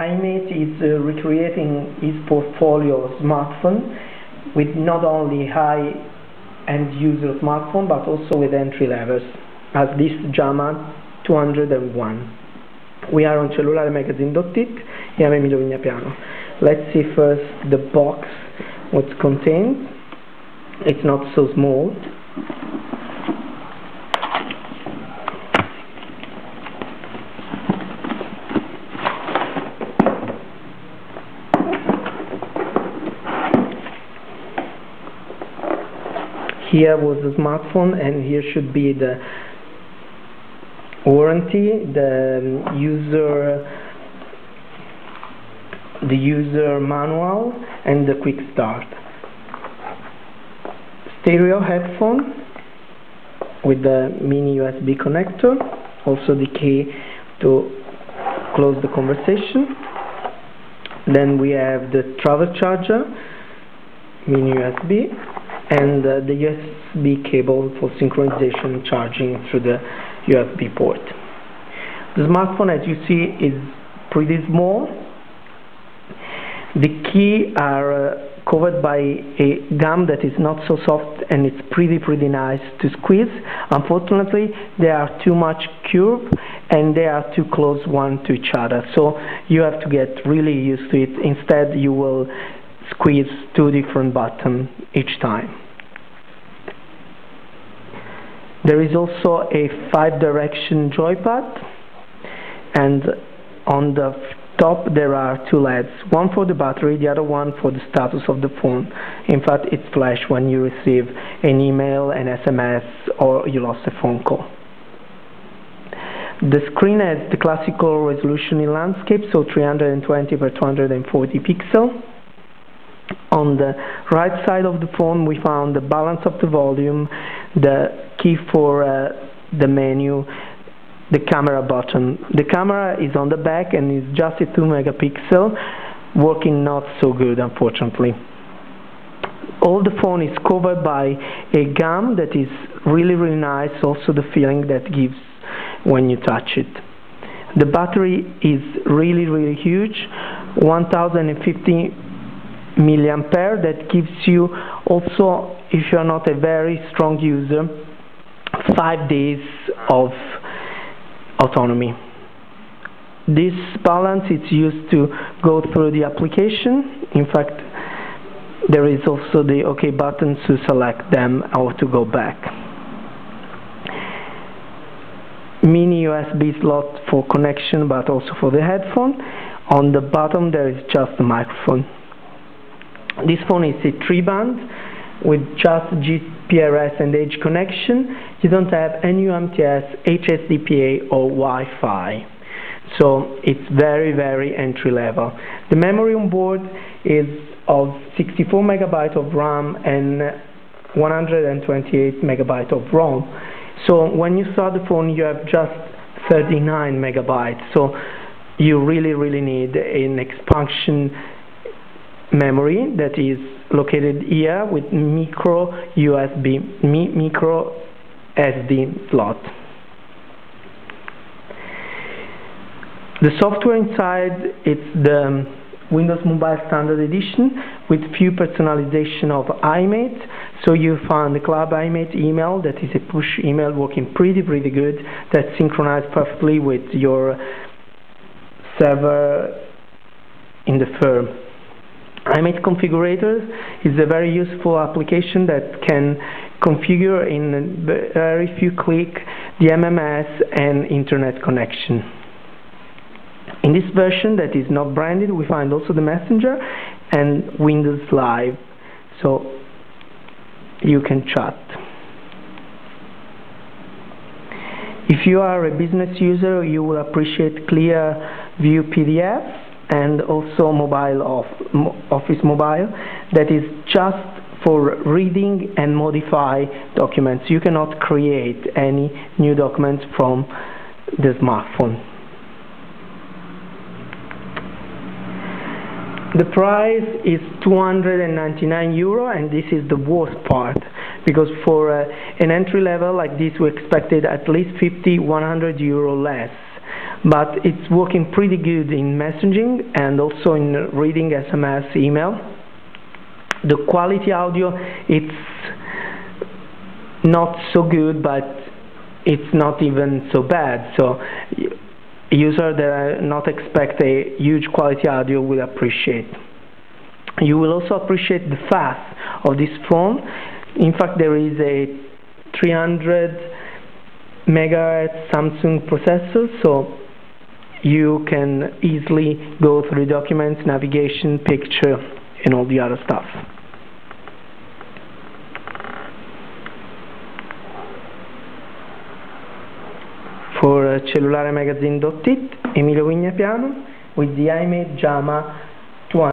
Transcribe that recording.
iMate is recreating his portfolio of smartphone with not only high-end user smartphone but also with entry levels, as this jama 201. We are on CellulareMagazine.it. I'm Emilio Vignapiano. Let's see first the box, what's contained. It's not so small. Here was the smartphone, and here should be the warranty, the user manual, and the quick start. Stereo headphone with the mini USB connector, also the key to close the conversation. Then we have the travel charger, mini USB, and the USB cable for synchronization and charging through the USB port. The smartphone, as you see, is pretty small. The keys are covered by a gum that is not so soft, and it's pretty nice to squeeze. Unfortunately, they are too much curved and they are too close one to each other, so you have to get really used to it. Instead, you will squeeze two different buttons each time. There is also a 5-direction joypad, and on the top there are two LEDs, one for the battery, the other one for the status of the phone. In fact, it flashes when you receive an email, an SMS, or you lost a phone call. The screen has the classical resolution in landscape, so 320 by 240 pixels. On the right side of the phone we found the balance of the volume, the key for the menu, the camera button. The camera is on the back and is just a 2 megapixel, working not so good, unfortunately. All the phone is covered by a gum that is really nice, also the feeling that gives when you touch it. The battery is really huge, 1050 milliampere, that gives you also, if you are not a very strong user, 5 days of autonomy. This balance is used to go through the application. In fact, there is also the OK button to select them or to go back. Mini USB slot for connection, but also for the headphone. On the bottom there is just a microphone. This phone is a 3-band with just GPRS and Edge connection. You don't have any UMTS, HSDPA or Wi-Fi. So it's very entry level. The memory on board is of 64 megabytes of RAM and 128 megabytes of ROM. So when you start the phone you have just 39 megabytes. So you really need an expansion memory that is located here with micro SD slot. The software inside, it's the Windows Mobile Standard Edition with few personalization of iMate. So you find the Club iMate email, that is a push email working pretty good, that synchronizes perfectly with your server in the firm. iMate Configurator is a very useful application that can configure in very few clicks the MMS and internet connection. In this version that is not branded, we find also the Messenger and Windows Live, so you can chat. If you are a business user, you will appreciate clear view PDF and also mobile Office Mobile, that is just for reading and modify documents. You cannot create any new documents from the smartphone. The price is €299, and this is the worst part, because for an entry level like this we expected at least €50–100 less. but it's working pretty good in messaging and also in reading SMS, email. The quality audio, it's not so good, but it's not even so bad, so users that not expect a huge quality audio will appreciate. You will also appreciate the fast of this phone. In fact, there is a 300 megahertz Samsung processor, so you can easily go through documents, navigation, picture, and all the other stuff. For CellulareMagazine.it, Emilio Vignapiano with the iMate Jama